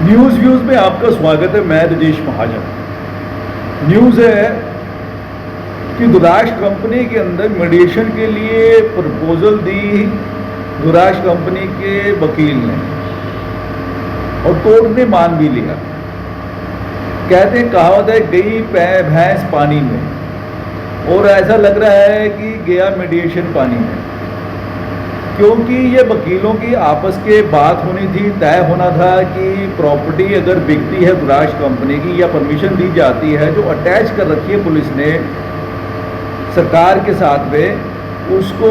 News views में आपका स्वागत है। मैं राजेश महाजन। न्यूज़ है कि दुराश कंपनी के अंदर मीडिएशन के लिए प्रपोजल दी दुराश कंपनी के वकील ने और कोर्ट ने मान भी लिया। कहते हैं, कहावत है, गई भैंस पानी में, और ऐसा लग रहा है कि गया मीडिएशन पानी में, क्योंकि ये वकीलों की आपस के बात होनी थी। तय होना था कि प्रॉपर्टी अगर बिकती है दुराश कंपनी की या परमिशन दी जाती है जो अटैच कर रखी है पुलिस ने सरकार के साथ में, उसको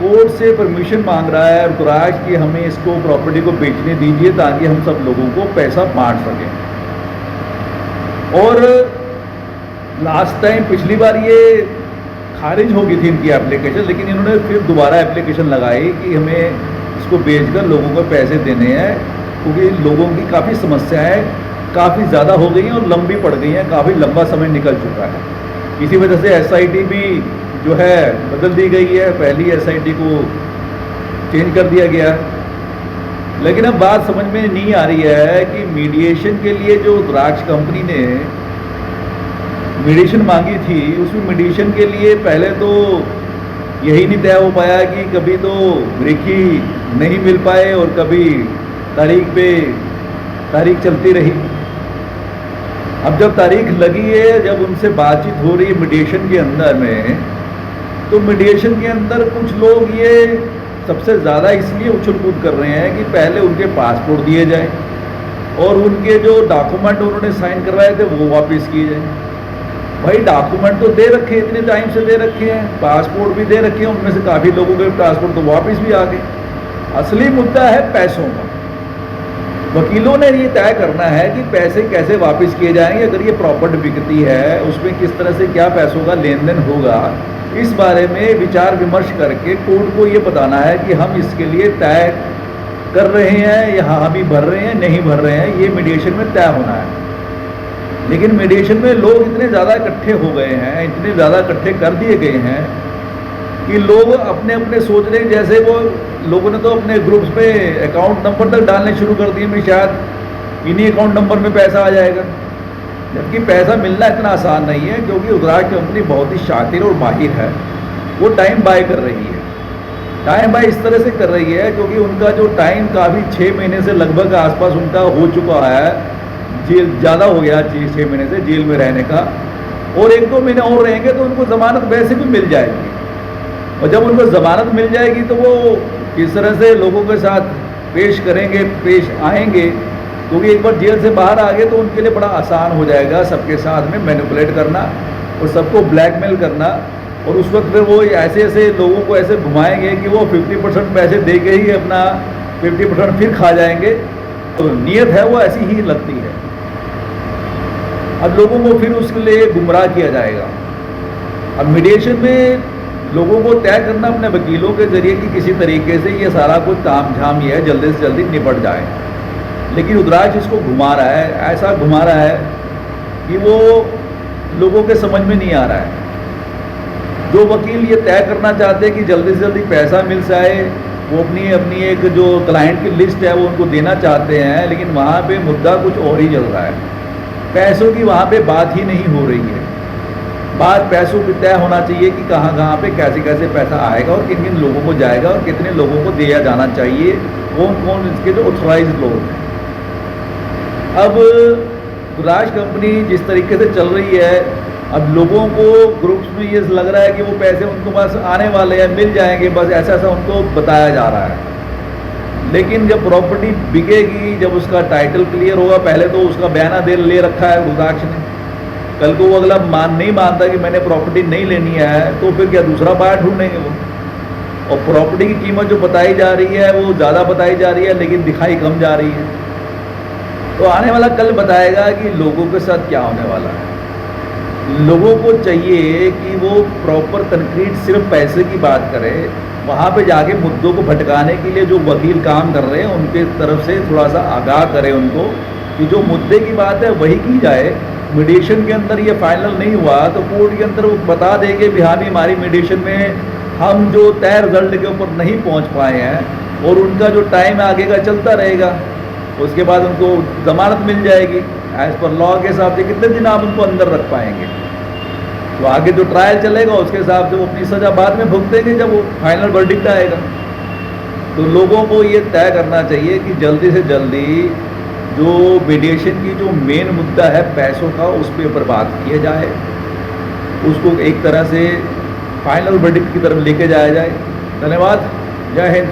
कोर्ट से परमिशन मांग रहा है दुराश की हमें इसको प्रॉपर्टी को बेचने दीजिए ताकि हम सब लोगों को पैसा बांट सकें। और लास्ट टाइम पिछली बार ये खारिज हो गई थी इनकी एप्लीकेशन, लेकिन इन्होंने फिर दोबारा एप्लीकेशन लगाई कि हमें इसको बेचकर लोगों को पैसे देने हैं, क्योंकि लोगों की काफ़ी समस्याएं काफ़ी ज़्यादा हो गई हैं और लंबी पड़ गई हैं, काफ़ी लंबा समय निकल चुका है। इसी वजह से एसआईटी भी जो है बदल दी गई है, पहली एसआईटी को चेंज कर दिया गया। लेकिन अब बात समझ में नहीं आ रही है कि मीडिएशन के लिए जो द्राक्ष कंपनी ने मीडिएशन मांगी थी, उसमें मीडिएशन के लिए पहले तो यही नहीं तय हो पाया कि कभी तो रेखी नहीं मिल पाए और कभी तारीख पे तारीख चलती रही। अब जब तारीख लगी है, जब उनसे बातचीत हो रही है मीडिएशन के अंदर में, तो मीडिएशन के अंदर कुछ लोग ये सबसे ज़्यादा इसलिए उछल कूद कर रहे हैं कि पहले उनके पासपोर्ट दिए जाए और उनके जो डॉक्यूमेंट उन्होंने साइन करवाए थे वो वापस किए जाए। भाई डॉक्यूमेंट तो दे रखे, इतने टाइम से दे रखे हैं, पासपोर्ट भी दे रखे हैं, उनमें से काफ़ी लोगों के पासपोर्ट तो वापस भी आ गए। असली मुद्दा है पैसों का। वकीलों ने ये तय करना है कि पैसे कैसे वापस किए जाएंगे, अगर ये प्रॉपर्टी बिकती है उसमें किस तरह से क्या पैसों का लेन देन होगा, इस बारे में विचार विमर्श करके कोर्ट को ये बताना है कि हम इसके लिए तय कर रहे हैं या हाँ भी भर रहे हैं, नहीं भर रहे हैं, ये मीडिएशन में तय होना है। लेकिन मीडिएशन में लोग इतने ज़्यादा इकट्ठे हो गए हैं, इतने ज़्यादा इकट्ठे कर दिए गए हैं कि लोग अपने अपने सोच रहे हैं, जैसे वो लोगों ने तो अपने ग्रुप्स पे अकाउंट नंबर तक डालने शुरू कर दिए, मैं शायद इन्हीं अकाउंट नंबर में पैसा आ जाएगा। जबकि पैसा मिलना इतना आसान नहीं है, क्योंकि उद्राज कंपनी बहुत ही शातिर और माहिर है। वो टाइम बाय कर रही है। टाइम बाय इस तरह से कर रही है क्योंकि उनका जो टाइम काफ़ी 6 महीने से लगभग आसपास उनका हो चुका है, जेल ज़्यादा हो गया 6 महीने से जेल में रहने का, और 1-2 महीने और रहेंगे तो उनको ज़मानत वैसे भी मिल जाएगी। और जब उनको ज़मानत मिल जाएगी तो वो किस तरह से लोगों के साथ पेश करेंगे, पेश आएंगे, क्योंकि एक बार जेल से बाहर आ गए तो उनके लिए बड़ा आसान हो जाएगा सबके साथ में मैनिपुलेट करना और सबको ब्लैकमेल करना। और उस वक्त फिर वो ऐसे ऐसे लोगों को ऐसे घुमाएंगे कि वो 50% पैसे दे के ही अपना 50% फिर खा जाएंगे। तो नीयत है वो ऐसी ही लगती है। अब लोगों को फिर उसके लिए गुमराह किया जाएगा। अब मीडिएशन में लोगों को तय करना अपने वकीलों के जरिए कि किसी तरीके से ये सारा कुछ ताम झाम ये है जल्दी से जल्दी निपट जाए, लेकिन उद्राज इसको घुमा रहा है, ऐसा घुमा रहा है कि वो लोगों के समझ में नहीं आ रहा है। जो वकील ये तय करना चाहते हैं कि जल्दी से जल्दी पैसा मिल जाए, वो अपनी एक जो क्लाइंट की लिस्ट है वो उनको देना चाहते हैं, लेकिन वहाँ पे मुद्दा कुछ और ही चल रहा है। पैसों की वहाँ पे बात ही नहीं हो रही है। बात पैसों की तय होना चाहिए कि कहाँ कहाँ पे कैसे कैसे पैसा आएगा और किन किन लोगों को जाएगा और कितने लोगों को दिया जाना चाहिए, कौन कौन इसके जो ऑथराइज लोग हैं। अब दुराश कंपनी जिस तरीके से चल रही है, अब लोगों को ग्रुप्स में ये लग रहा है कि वो पैसे उनको पास आने वाले हैं, मिल जाएंगे, बस ऐसा ऐसा उनको बताया जा रहा है। लेकिन जब प्रॉपर्टी बिकेगी, जब उसका टाइटल क्लियर होगा, पहले तो उसका बयाना दे ले रखा है रुद्राक्ष ने, कल को वो अगला नहीं मानता कि मैंने प्रॉपर्टी नहीं लेनी है, तो फिर क्या दूसरा बायर ढूंढेंगे वो। और प्रॉपर्टी की कीमत जो बताई जा रही है वो ज़्यादा बताई जा रही है, लेकिन दिखाई कम जा रही है। तो आने वाला कल बताएगा कि लोगों के साथ क्या होने वाला है। लोगों को चाहिए कि वो प्रॉपर कंक्रीट सिर्फ पैसे की बात करे, वहाँ पे जाके मुद्दों को भटकाने के लिए जो वकील काम कर रहे हैं उनके तरफ से थोड़ा सा आगाह करें उनको कि जो मुद्दे की बात है वही की जाए। मीडिएशन के अंदर ये फाइनल नहीं हुआ तो कोर्ट के अंदर वो बता देंगे भी हाँ भी हमारी मीडिएशन में हम जो तय रिजल्ट के ऊपर नहीं पहुँच पाए हैं और उनका जो टाइम आगे का चलता रहेगा। उसके बाद उनको जमानत मिल जाएगी। एज पर लॉ के हिसाब से कितने दिन आप उनको अंदर रख पाएंगे? तो आगे जो ट्रायल चलेगा उसके हिसाब से वो अपनी सज़ा बाद में भुगतेंगे जब वो फाइनल वर्डिक्ट आएगा। तो लोगों को ये तय करना चाहिए कि जल्दी से जल्दी जो मीडिएशन की जो मेन मुद्दा है पैसों का, उस पे ऊपर बात किया जाए, उसको एक तरह से फाइनल वर्डिक्ट की तरफ लेके जाया जाए। धन्यवाद। जय हिंद।